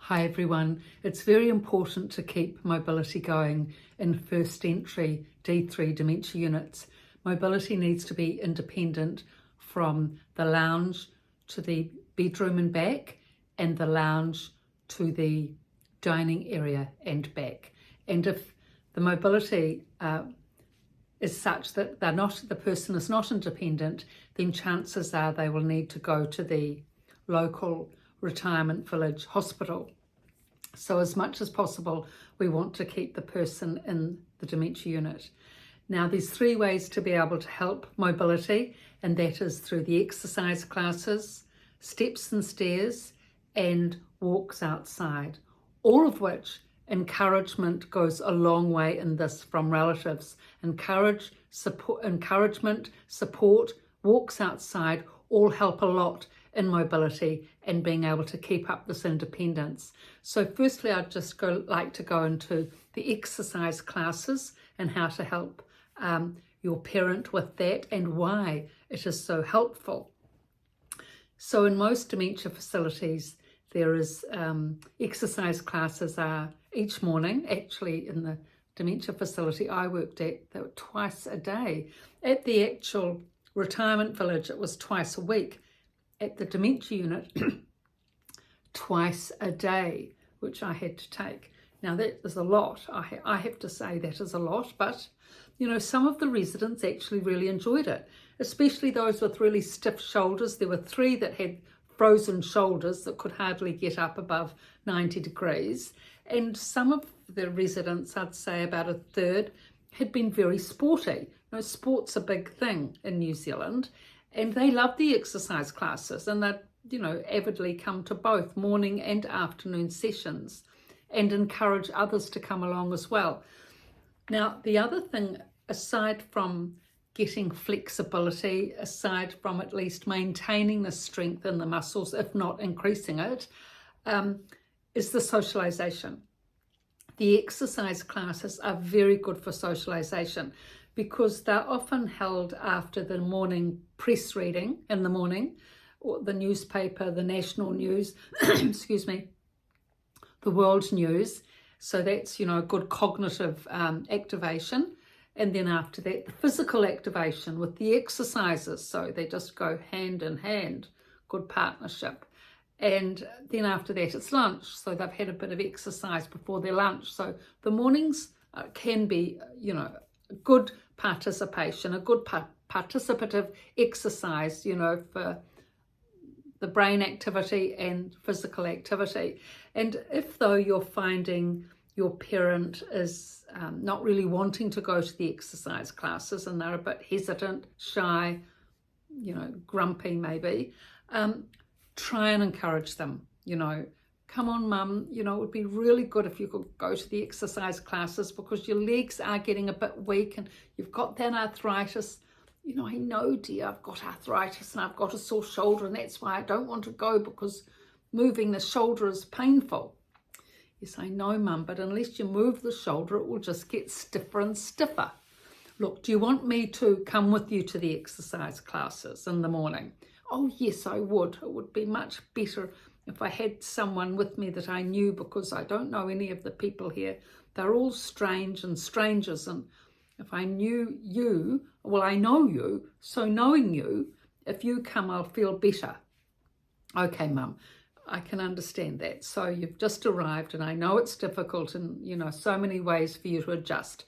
Hi everyone, it's very important to keep mobility going in first entry D3 dementia units. Mobility needs to be independent from the lounge to the bedroom and back, and the lounge to the dining area and back. And if the mobility is such that the person is not independent, then chances are they will need to go to the local retirement village hospital. So as much as possible, we want to keep the person in the dementia unit. Now there's 3 ways to be able to help mobility, and that is through the exercise classes, steps and stairs, and walks outside, all of which encouragement goes a long way in this from relatives. Encouragement, support, walks outside all help a lot in mobility and being able to keep up this independence. So firstly, I'd just like to go into the exercise classes and how to help your parent with that and why it is so helpful. So in most dementia facilities, there is exercise classes are each morning. Actually, in the dementia facility I worked at, they were twice a day. At the actual retirement village, it was twice a week. At the dementia unit, twice a day, which I had to take. Now that is a lot. I have to say that is a lot, but you know, some of the residents actually really enjoyed it, especially those with really stiff shoulders. There were 3 that had frozen shoulders that could hardly get up above 90 degrees. And some of the residents, I'd say about a third, had been very sporty. You know, sport's a big thing in New Zealand, and they love the exercise classes, and they, you know, avidly come to both morning and afternoon sessions and encourage others to come along as well. Now, the other thing, aside from getting flexibility, aside from at least maintaining the strength in the muscles, if not increasing it, is the socialization. The exercise classes are very good for socialization because they're often held after the morning press reading in the morning, or the newspaper, the national news, excuse me, the world news. So that's, you know, a good cognitive activation. And then after that, the physical activation with the exercises. So they just go hand in hand, good partnership. And then after that, it's lunch. So they've had a bit of exercise before their lunch. So the mornings can be, you know, good participation, a good participative exercise, you know, for the brain activity and physical activity. And if though you're finding your parent is not really wanting to go to the exercise classes and they're a bit hesitant, shy, you know, grumpy maybe, try and encourage them, you know, come on mum, you know, it would be really good if you could go to the exercise classes because your legs are getting a bit weak and you've got that arthritis. You know, I know dear, I've got arthritis and I've got a sore shoulder and that's why I don't want to go because moving the shoulder is painful. Yes, I know mum, but unless you move the shoulder, it will just get stiffer and stiffer. Look, do you want me to come with you to the exercise classes in the morning? Oh yes, I would. It would be much better if I had someone with me that I knew because I don't know any of the people here. They're all strange and strangers, and if I knew you, well, I know you, so knowing you, if you come, I'll feel better. Okay, mum, I can understand that. So you've just arrived and I know it's difficult and, you know, so many ways for you to adjust.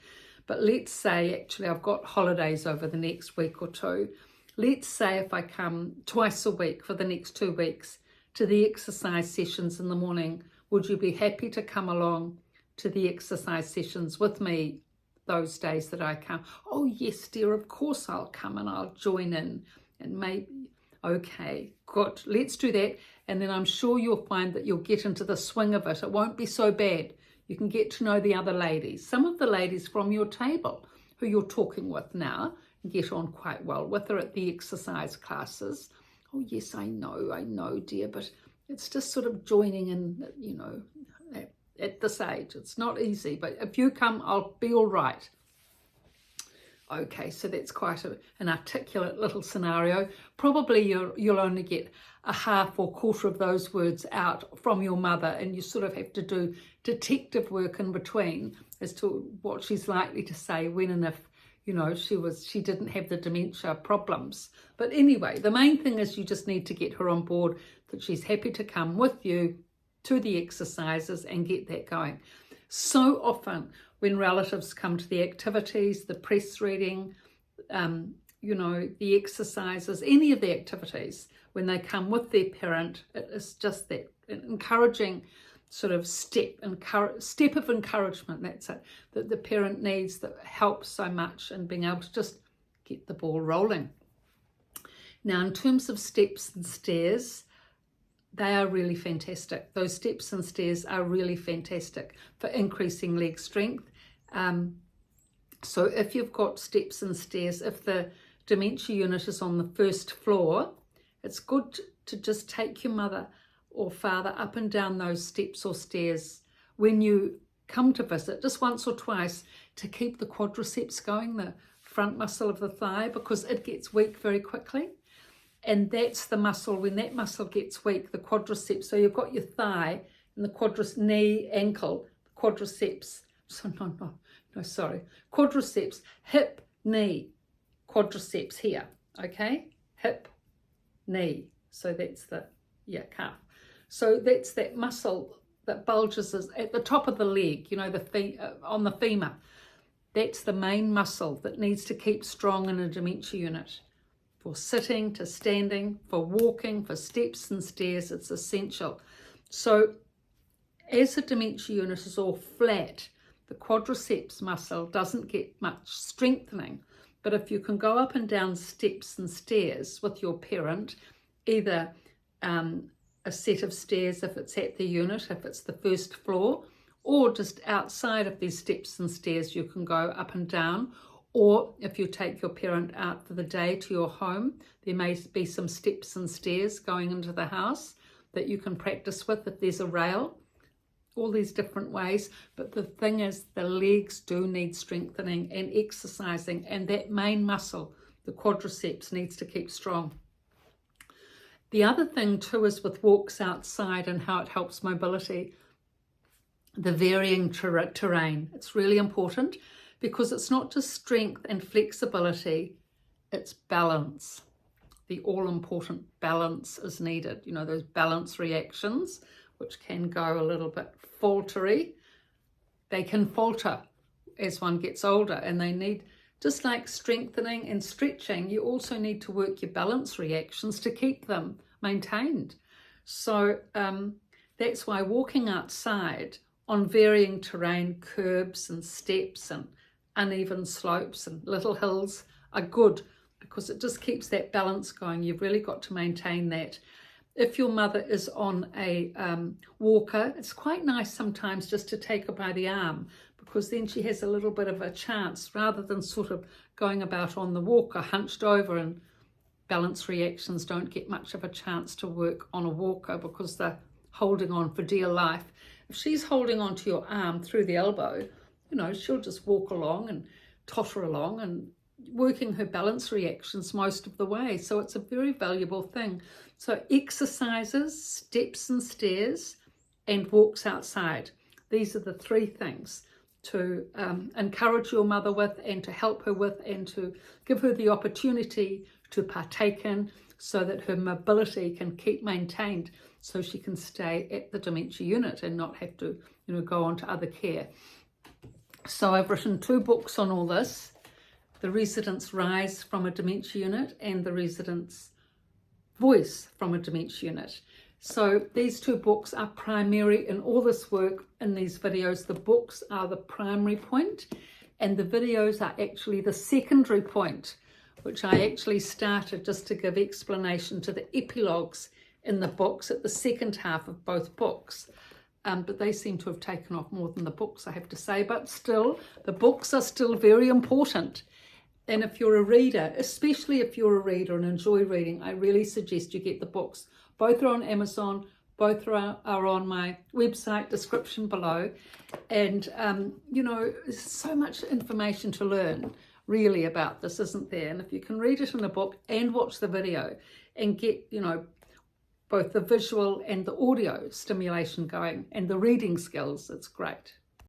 But let's say actually I've got holidays over the next week or 2. Let's say if I come twice a week for the next 2 weeks to the exercise sessions in the morning, would you be happy to come along to the exercise sessions with me those days that I come? Oh yes, dear, of course I'll come and I'll join in. And maybe, okay, good, let's do that. And then I'm sure you'll find that you'll get into the swing of it. It won't be so bad. You can get to know the other ladies. Some of the ladies from your table who you're talking with now, get on quite well with her at the exercise classes. Oh yes, I know dear, but it's just sort of joining in, you know, at this age. It's not easy, but if you come, I'll be all right. Okay, so that's quite an articulate little scenario. Probably you'll only get a half or quarter of those words out from your mother, and you sort of have to do detective work in between as to what she's likely to say when and if, you know, she didn't have the dementia problems. But anyway, the main thing is you just need to get her on board that she's happy to come with you to the exercises and get that going. So often when relatives come to the activities, the press reading, you know, the exercises, any of the activities, when they come with their parent, it is just that encouraging sort of step of encouragement, that's it, that the parent needs, that helps so much in being able to just get the ball rolling. Now, in terms of steps and stairs, they are really fantastic. Those steps and stairs are really fantastic for increasing leg strength. So if you've got steps and stairs, if the dementia unit is on the first floor, it's good to just take your mother or father up and down those steps or stairs when you come to visit, just once or twice, to keep the quadriceps going, the front muscle of the thigh, because it gets weak very quickly. And that's the muscle, when that muscle gets weak, the quadriceps. So you've got your thigh and the quadriceps, knee, ankle, quadriceps. So quadriceps, hip, knee, quadriceps here, okay? Hip, knee. So that's the, calf. So that's that muscle that bulges at the top of the leg, you know, on the femur. That's the main muscle that needs to keep strong in a dementia unit. For sitting, to standing, for walking, for steps and stairs, it's essential. So as the dementia unit is all flat, the quadriceps muscle doesn't get much strengthening. But if you can go up and down steps and stairs with your parent, either a set of stairs if it's at the unit, if it's the first floor, or just outside of these steps and stairs you can go up and down. Or if you take your parent out for the day to your home, there may be some steps and stairs going into the house that you can practice with if there's a rail, all these different ways. But the thing is, the legs do need strengthening and exercising, and that main muscle, the quadriceps, needs to keep strong. The other thing too is with walks outside and how it helps mobility, the varying terrain. It's really important, because it's not just strength and flexibility, it's balance. The all-important balance is needed. You know, those balance reactions, which can go a little bit faltery. They can falter as one gets older, and they need, just like strengthening and stretching, you also need to work your balance reactions to keep them maintained. So that's why walking outside on varying terrain, curbs and steps and uneven slopes and little hills are good, because it just keeps that balance going. You've really got to maintain that. If your mother is on a walker, it's quite nice sometimes just to take her by the arm, because then she has a little bit of a chance, rather than sort of going about on the walker hunched over, and balance reactions don't get much of a chance to work on a walker because they're holding on for dear life. If she's holding on to your arm through the elbow, you know, she'll just walk along and totter along and working her balance reactions most of the way. So it's a very valuable thing. So exercises, steps and stairs, and walks outside. These are the three things to encourage your mother with, and to help her with, and to give her the opportunity to partake in, so that her mobility can keep maintained, so she can stay at the dementia unit and not have to, you know, go on to other care. So I've written 2 books on all this, The Resident's Rise from a Dementia Unit and The Resident's Voice from a Dementia Unit. So these 2 books are primary in all this work in these videos. The books are the primary point, and the videos are actually the secondary point, which I actually started just to give explanation to the epilogues in the books at the second half of both books. But they seem to have taken off more than the books, I have to say. But still, the books are still very important. And if you're a reader, especially if you're a reader and enjoy reading, I really suggest you get the books. Both are on Amazon, both are on my website description below. And, you know, there's so much information to learn really about this, isn't there? And if you can read it in a book and watch the video and get, you know, both the visual and the audio stimulation going and the reading skills, it's great.